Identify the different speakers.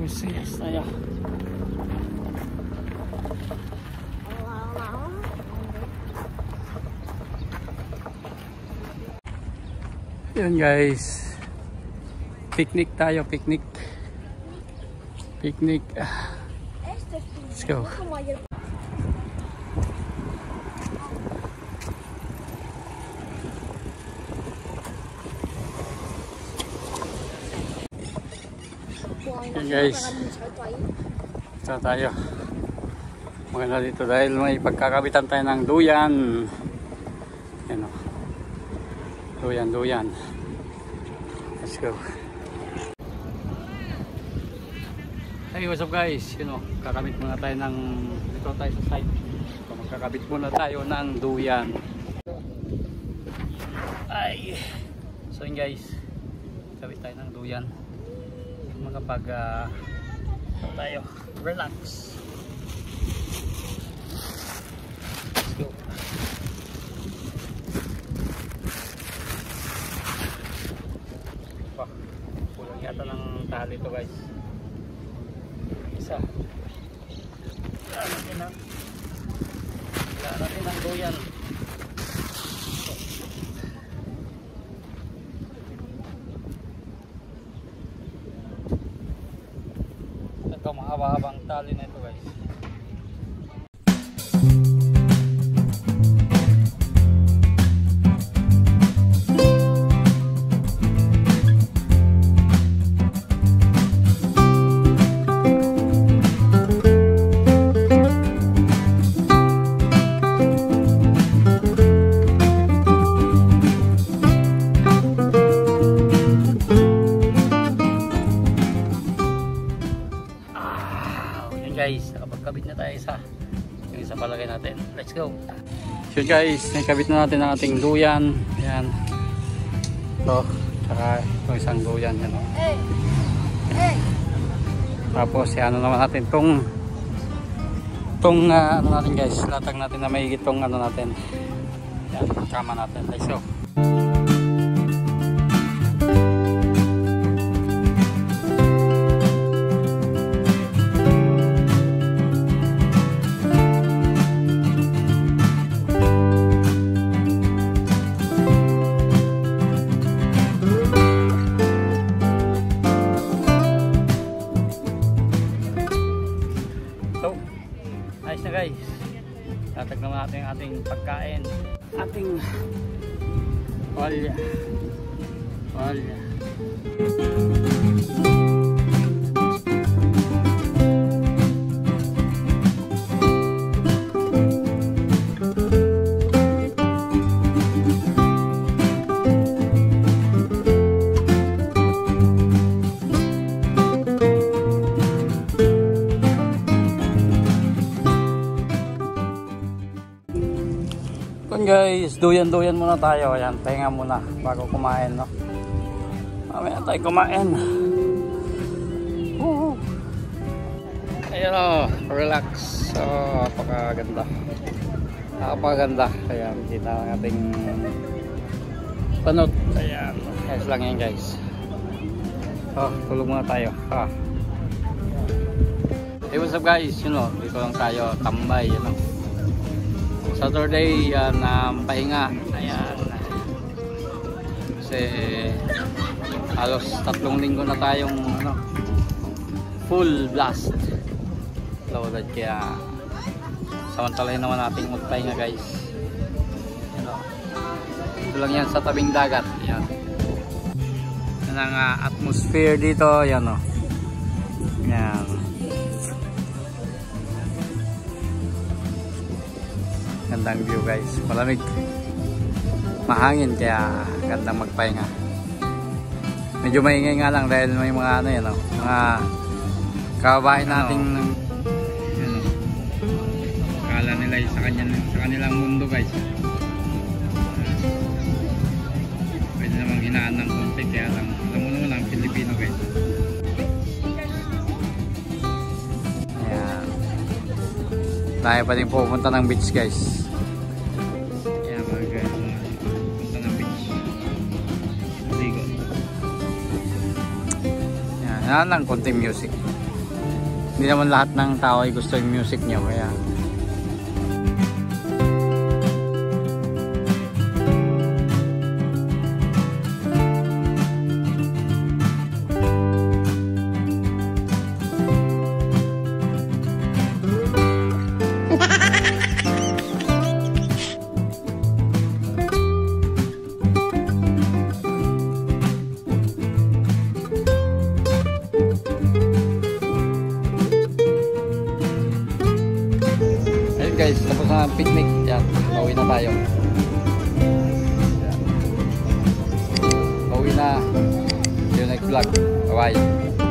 Speaker 1: Yes, tayo. Yun guys, picnic tayo, picnic. Let's go. Yun guys, ito tayo. Maganda dito dahil may pagkakabitan tayo ng duyan. Yan o. Duyan. Let's go. Hey, what's up guys? You know, kakabit muna tayo ng dito tayo sa site. So, magkakabit muna tayo ng duyan. Ay. So yun guys, kabit tayo ng duyan. Makapag tayo relax. Let's go. Kulang yata ng tali ito guys. Isa. Wala natin ang duyan. Ito mahaba-habang tali na ito guys. Guys, nakapagkabit na tayo yung isa palagay natin. Let's go. So guys, nakabit na natin ang ating duyan. Ayan. Ito, saka itong isang duyan. Yan. Tapos, ano naman natin itong ano natin guys, latag natin na may itong ano natin. Yan, kama natin. Let's go. Ayos na guys, tatag naman natin ang ating pagkain, ating walya. Guys, duyan muna tayo. Ayan, pahinga muna bago kumain, no? Mamaya tayo kumain. Ayan o, relax. So, napakaganda. Ayan, kita ang ating panot. Ayan, ayos lang yan guys. Tulog muna tayo. Hey, what's up guys? You know, dito lang tayo, tambay, you know. Saturday pahinga. Ayan. Kasi halos 3 linggo na tayong full blast loaded, kaya samantalahin naman natin magpahinga guys. Ito lang yan sa tabing dagat. Ayan. Yan ang atmosphere dito. Ayan o. Ayan. Gandang view guys, malamig, mahangin, kaya gandang magpahinga. Medyo maingay nga lang dahil may mga ano yan, mga kababae nating akala nila sa kanilang mundo guys. Pwede namang hinaan ng konti, kaya lang alam mo naman ang Pilipino guys. Ayan, tayo pa din pupunta ng beach guys. Yan lang, konting music. Hindi naman lahat ng tao ay gusto yung music niya, kaya guys, tapos na ang picnic. Yan, pauwi na tayo. Yan. Pauwi na. See you next vlog. Bye bye.